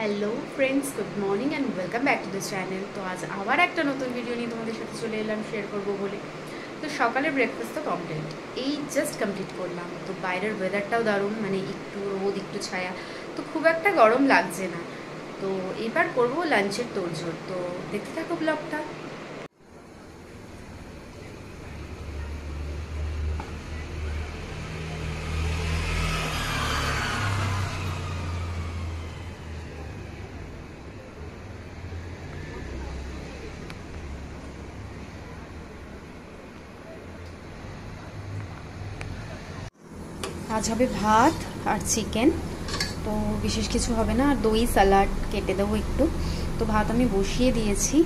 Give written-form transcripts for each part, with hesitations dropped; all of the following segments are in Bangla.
Hello friends, good morning and welcome back to this channel. তো আজ আবার একটা নতুন ভিডিও নিয়ে তোমাদের সাথে চলে এলাম শেয়ার করবো বলে। তো সকালের ব্রেকফাস্ট তো কমপ্লিট, এই জাস্ট কমপ্লিট করলাম। তো বাইরের ওয়েদারটাও দারুণ, মানে একটু রোদ একটু ছায়া, তো খুব একটা গরম লাগছে না। তো এবার করবো লাঞ্চের তোড়জোড়, তো দেখতে থাকো ব্লগটা। আজ হবে ভাত আর চিকেন, তো বিশেষ কিছু হবে না, আর দই স্যালাড কেটে দেবো একটু। তো ভাত আমি বসিয়ে দিয়েছি।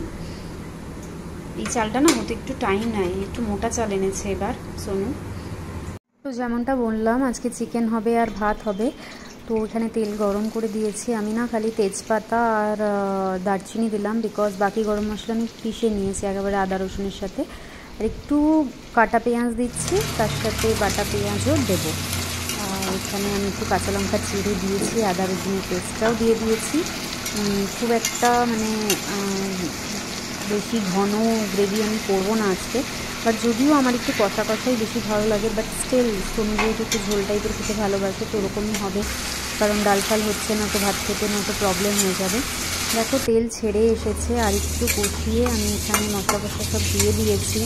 এই চালটা না হতে একটু টাইম নেয়, একটু মোটা চাল এনেছে এবার সোনু। তো যেমনটা বললাম, আজকে চিকেন হবে আর ভাত হবে। তো এখানে তেল গরম করে দিয়েছি আমি, না খালি তেজপাতা আর দারচিনি দিলাম, বিকজ বাকি গরম মশলা আমি পিষে নিয়েছি একেবারে আদা রসুনের সাথে। আর একটু কাটা পেঁয়াজ দিচ্ছি, তার সাথে বাটা পেঁয়াজও দেবো। এখানে আমি একটু কাঁচা লঙ্কা চিড়ে দিয়েছি, আদা রসুনের পেস্টটাও দিয়ে দিয়েছি। খুব একটা মানে বেশি ঘন গ্রেভি আমি করবো না আজকে, বাট যদিও আমার একটু কষা কষাই বেশি ভালো লাগে, বাট স্টিল তুমি যেহেতু একটু ঝোল টাইপের খেতে ভালোবাসে, তো ওরকমই হবে, কারণ ডাল ফাল হচ্ছে না তো ভাত খেতে না তো প্রবলেম হয়ে যাবে। দেখো তেল ছেড়ে এসেছে, আর একটু কষিয়ে আমি এখানে মশলা কষা সব দিয়ে দিয়েছি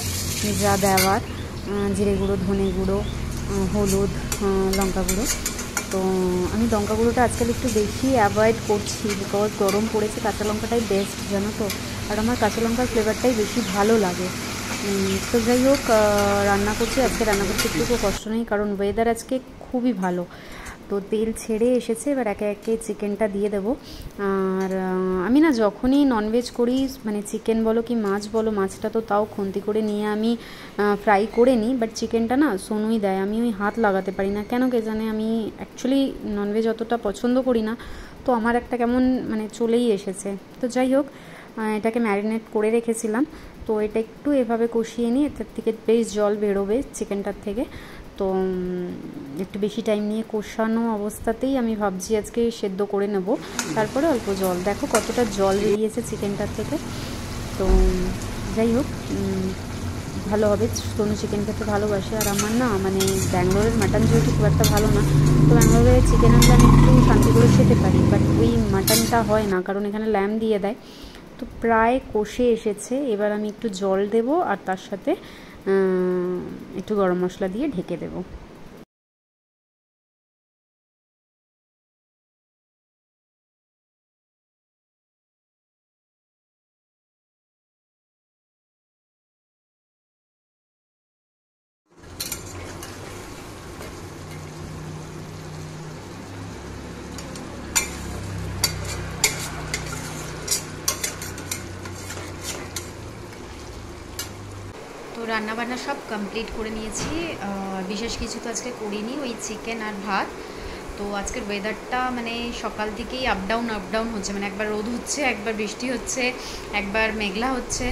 যা দেওয়ার, জিরে গুঁড়ো, ধনে গুঁড়ো, হলুদ, লঙ্কা গুঁড়ো। তো আমি লঙ্কা গুঁড়োটা আজকাল একটু বেশি অ্যাভয়েড করছি, বিকজ গরম পড়েছে, কাঁচা লঙ্কাটাই বেস্ট জানো তো, আর আমার কাঁচা লঙ্কার ফ্লেভারটাই বেশি ভালো লাগে। তো যাই হোক, রান্না করছি, আজকে রান্না করতে একটু কষ্ট নেই, কারণ ওয়েদার আজকে খুবই ভালো। তো তেল ছেড়ে এসেছে, এবার একে একে চিকেনটা দিয়ে দেবো। আর আমি না যখনই ননভেজ করি, মানে চিকেন বলো কি মাছ বলো, মাছটা তো তাও খুন্তি করে নিয়ে আমি ফ্রাই করে নিই, বাট চিকেনটা না সোনুই দেয়, আমি ওই হাত লাগাতে পারি না কেন কে জানে। আমি অ্যাকচুয়ালি ননভেজ অতটা পছন্দ করি না, তো আমার একটা কেমন মানে চলেই এসেছে। তো যাই হোক, এটাকে ম্যারিনেট করে রেখেছিলাম, তো এটা একটু এভাবে কষিয়ে নিই, এটার থেকে বেশ জল বেরোবে চিকেনটার থেকে। তো একটু বেশি টাইম নিয়ে কষানো অবস্থাতেই আমি ভাবছি আজকে সেদ্ধ করে নেব, তারপরে অল্প জল, দেখো কতটা জল বেরিয়েছে চিকেনটার থেকে। তো যাই হোক, ভালো হবে। সোনু চিকেন খেতে ভালোবাসে, আর আমার না মানে ব্যাঙ্গালোরের মাটন যেহেতু খুব একটা ভালো না, তো ব্যাঙ্গালোরে চিকেন আনলে আমি একটু শান্তি করে খেতে পারি, বাট ওই মাটনটা হয় না, কারণ এখানে ল্যাম্ব দিয়ে দেয়। তো প্রায় কষে এসেছে, এবার আমি একটু জল দেব, আর তার সাথে একটু গরম মশলা দিয়ে ঢেকে দেব। তো রান্নাবান্না সব কমপ্লিট করে নিয়েছি, বিশেষ কিছু তো আজকে করিনি, ওই চিকেন আর ভাত। তো আজকের ওয়েদারটা মানে সকাল থেকেই আপ ডাউন হচ্ছে, মানে একবার রোদ হচ্ছে, একবার বৃষ্টি হচ্ছে, একবার মেঘলা হচ্ছে।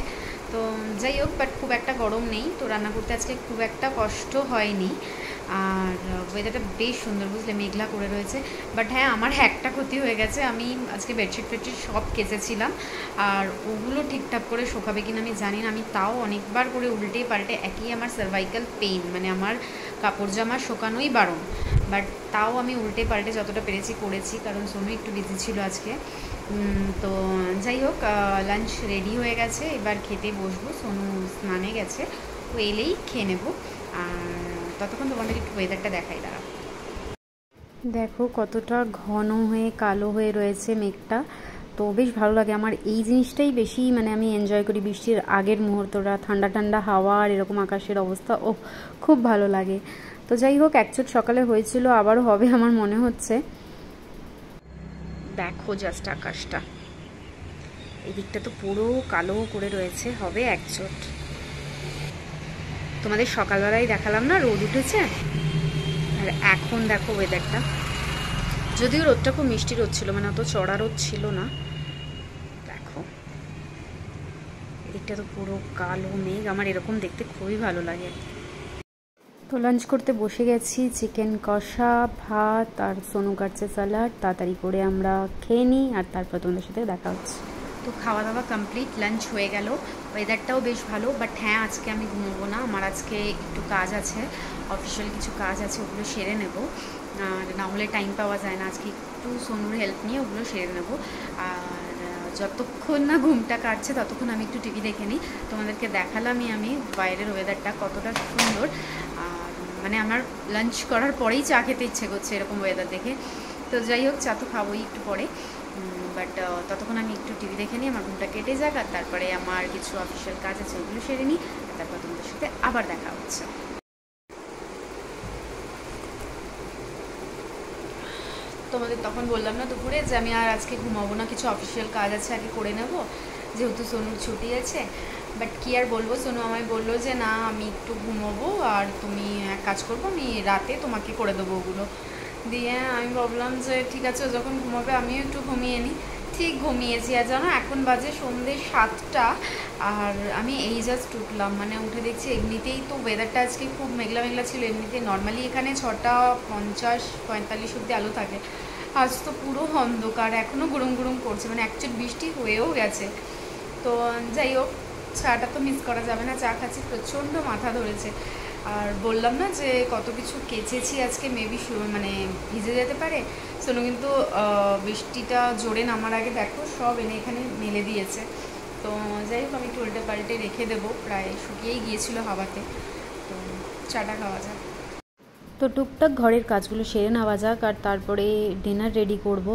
তো যাই হোক, বাট খুব একটা গরম নেই, তো রান্না করতে আজকে খুব একটা কষ্ট হয়নি। আর ওয়েদারটা বেশ সুন্দর, বুঝলে, মেঘলা করে রয়েছে। বাট হ্যাঁ, আমার একটা ক্ষতি হয়ে গেছে, আমি আজকে বেডশিট ফেডশিট সব কেচেছিলাম, আর ওগুলো ঠিকঠাক করে শোকাবে কিনা আমি জানি না। আমি তাও অনেকবার করে উল্টে পাল্টে, একই আমার সার্ভাইকাল পেইন, মানে আমার কাপড় জামা শোকানোই বারণ, বাট তাও আমি উল্টে পাল্টে যতটা পেরেছি করেছি, কারণ সোনু একটু বিজি ছিল আজকে। তো যাই হোক, লাঞ্চ রেডি হয়ে গেছে, এবার খেতে বসবো। সোনু স্নানে গেছে, ও এলেই খেয়ে নেবো। আর ততক্ষণ তোমাদের একটু ওয়েদারটা দেখাই, দাঁড়াও। দেখো কতটা ঘন হয়ে কালো হয়ে রয়েছে মেঘটা, তো বেশ ভালো লাগে আমার এই জিনিসটাই বেশি, মানে আমি এনজয় করি বৃষ্টির আগের মুহূর্তটা, ঠান্ডা ঠান্ডা হাওয়া আর এরকম আকাশের অবস্থা, ও খুব ভালো লাগে। তো যাই হোক, একচোট সকালে হয়েছিল, আবারও হবে আমার মনে হচ্ছে। দেখো জাস্ট আকাশটা, এই দিকটা তো পুরো কালো করে রয়েছে, হবে একচোট। তোমাদের সকালবেলায় দেখালাম না রোদ উঠেছে, আর এখন দেখো ওয়েদারটা, যদিও রোদটা খুব মিষ্টি রোদ ছিল, মানে অত চড়া রোদ ছিল না। দেখো এদিকটা তো পুরো কালো মেঘ, আমার এরকম দেখতে খুবই ভালো লাগে। তো লাঞ্চ করতে বসে গেছি, চিকেন কষা, ভাত আর সোনু কাটছে স্যালাড। তাড়াতাড়ি করে আমরা খেয়ে নিই আর তারপর তোমাদের সাথে দেখা হচ্ছে। তো খাওয়া দাওয়া কমপ্লিট, লাঞ্চ হয়ে গেল। ওয়েদারটাও বেশ ভালো, বাট হ্যাঁ আজকে আমি ঘুমোবো না, আমার আজকে একটু কাজ আছে, অফিসিয়াল কিছু কাজ আছে, ওগুলো সেরে নেব। আর না হলে টাইম পাওয়া যায় না, আজকে একটু সোনুর হেল্প নিয়ে ওগুলো সেরে নেব। আর যতক্ষণ না ঘুমটা কাটছে ততক্ষণ আমি একটু টিভি দেখে নিই। তোমাদেরকে দেখালামই আমি বাইরের ওয়েদারটা কতটা সুন্দর। আর মানে আমার লাঞ্চ করার পরেই চা খেতে ইচ্ছে করছে এরকম ওয়েদার দেখে। তো যাই হোক, চা তো খাবোই একটু পরে, বাট ততক্ষণ আমি একটু টিভি দেখে নিই, আমার ঘুমটা কেটে যাক। আর তারপরে আমার কিছু অফিসিয়াল কাজ আছে ওগুলো সেরে নিই, আর তারপর তোমাদের সাথে আবার দেখা হচ্ছে। তোমাদের তখন বললাম না দুপুরে যে আমি আর আজকে ঘুমাবো না, কিছু অফিসিয়াল কাজ আছে আগে করে নেব, যেহেতু সোনুর ছুটি আছে। বাট কী আর বলবো, সোনু আমায় বললো যে না আমি একটু ঘুমোবো আর তুমি এক কাজ করবো, আমি রাতে তোমাকে করে দেবো ওগুলো। দিয়ে আমি ভাবলাম যে ঠিক আছে, ও যখন ঘুমাবে আমিও একটু ঘুমিয়ে নিই। ঠিক ঘুমিয়েছি। আর জানো এখন বাজে সন্ধ্যে 7টা, আর আমি এই জাস্ট উঠলাম, মানে উঠে দেখছি এমনিতেই তো ওয়েদারটা আজকে খুব মেঘলা মেঘলা ছিল। এমনিতে নর্মালি এখানে 6:50-45 অবধি আলো থাকে, আজ তো পুরো অন্ধকার, এখনও গরম গরম করছে, মানে অ্যাকচুয়ালি বৃষ্টি হয়েও গেছে। তো যাই হোক, চাটা তো মিস করা যাবে না, চা খাচ্ছি, প্রচণ্ড মাথা ধরেছে। আর বললাম না যে কত কিছু কেচেছি আজকে, মেবি মানে ভিজে যেতে পারে। সোনু কিন্তু বৃষ্টিটা জোরে নামার আগে দেখো সব এনে এখানে মেলে দিয়েছে। তো যাই হোক, আমি একটু উল্টে পাল্টে রেখে দেবো, প্রায় শুকিয়েই গিয়েছিল হাওয়াতে। তো চাটা খাওয়া যাক। তো টুকটাক ঘরের কাজগুলো সেরে নেওয়া যাক, আর তারপরে ডিনার রেডি করব।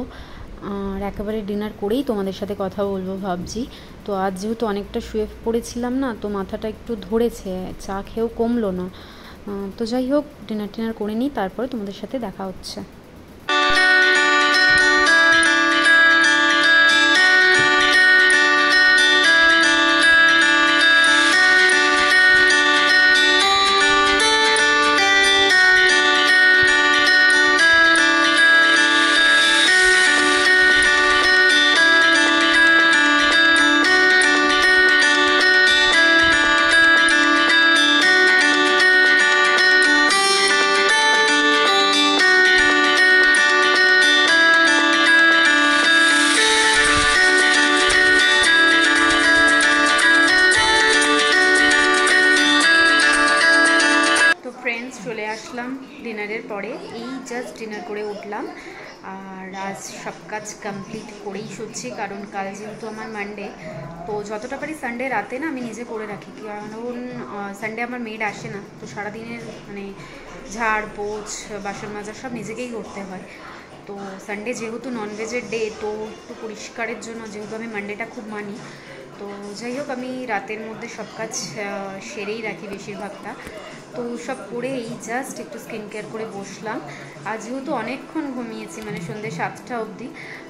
আর একেবারে ডিনার করেই তোমাদের সাথে কথা বলবো ভাবছি। তো আজ যেহেতু অনেকটা শুয়ে পড়েছিলাম না, তো মাথাটা একটু ধরেছে, চা খেয়েও কমলো না। তো যাই হোক, ডিনার করে নিই, তারপরে তোমাদের সাথে দেখা হচ্ছে। চলে আসলাম ডিনারের পরে, এই জাস্ট ডিনার করে উঠলাম। আর আজ সব কাজ কমপ্লিট করেই শুচ্ছি, কারণ কাল যেহেতু আমার মানডে, তো যতটা পারি সানডে রাতে না আমি নিজে করে রাখি, কারণ সানডে আমার মেড আসে না, তো সারাদিনের মানে ঝাড় পোছ বাসন মাজা সব নিজেকেই করতে হয়। তো সানডে যেহেতু ননভেজের ডে, তো একটু পরিষ্কারের জন্য যেহেতু আমি মানডেটা খুব মানি, তো যাই হোক আমি রাতের মধ্যে সব কাজ সেরেই রাখি বেশিরভাগটা। তো সব করে এই জাস্ট একটু স্কিন কেয়ার করে বসলাম। আজ যেহেতু অনেকক্ষণ ঘুমিয়েছি, মানে সন্ধ্যে 7টা অবধি,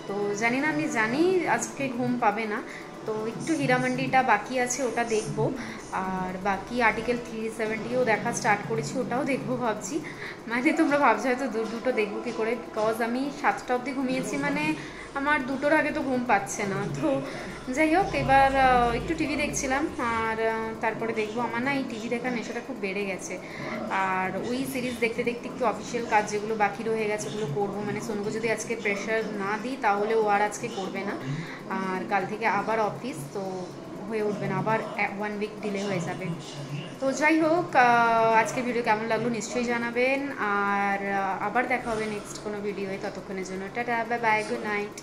তো জানি না, আমি জানি আজকে ঘুম পাবে না, তো একটু হীরামান্ডিটা বাকি আছে, ওটা দেখব। আর বাকি আর্টিকেল 370ও দেখা স্টার্ট করেছি, ওটাও দেখবো ভাবছি। মানে তোমরা ভাবছো হয়তো দুটো দেখবো কী করে, বিকজ আমি 7টা অবধি ঘুমিয়েছি, মানে আমার 2টোর আগে তো ঘুম পাচ্ছে না। তো যাই হোক, এবার একটু টিভি দেখছিলাম, আর তারপরে দেখবো। আমার না এই টিভি দেখার নেশাটা খুব বেড়ে গেছে, আর ওই সিরিজ দেখতে দেখতে একটু অফিসিয়াল কাজ যেগুলো বাকি রয়ে গেছে ওগুলো করবো। মানে সোনুকে যদি আজকে প্রেশার না দিই তাহলে ও আর আজকে করবে না, আর কাল থেকে আবার অফিস, তো হয়ে উঠবে না, আবার 1 উইক ডিলে হয়ে যাবে। তো যাই হোক, আজকের ভিডিও কেমন লাগলো নিশ্চয়ই জানাবেন, আর আবার দেখা হবে নেক্সট কোনো ভিডিওয়ে। ততক্ষণের জন্য tata, bye bye, good night.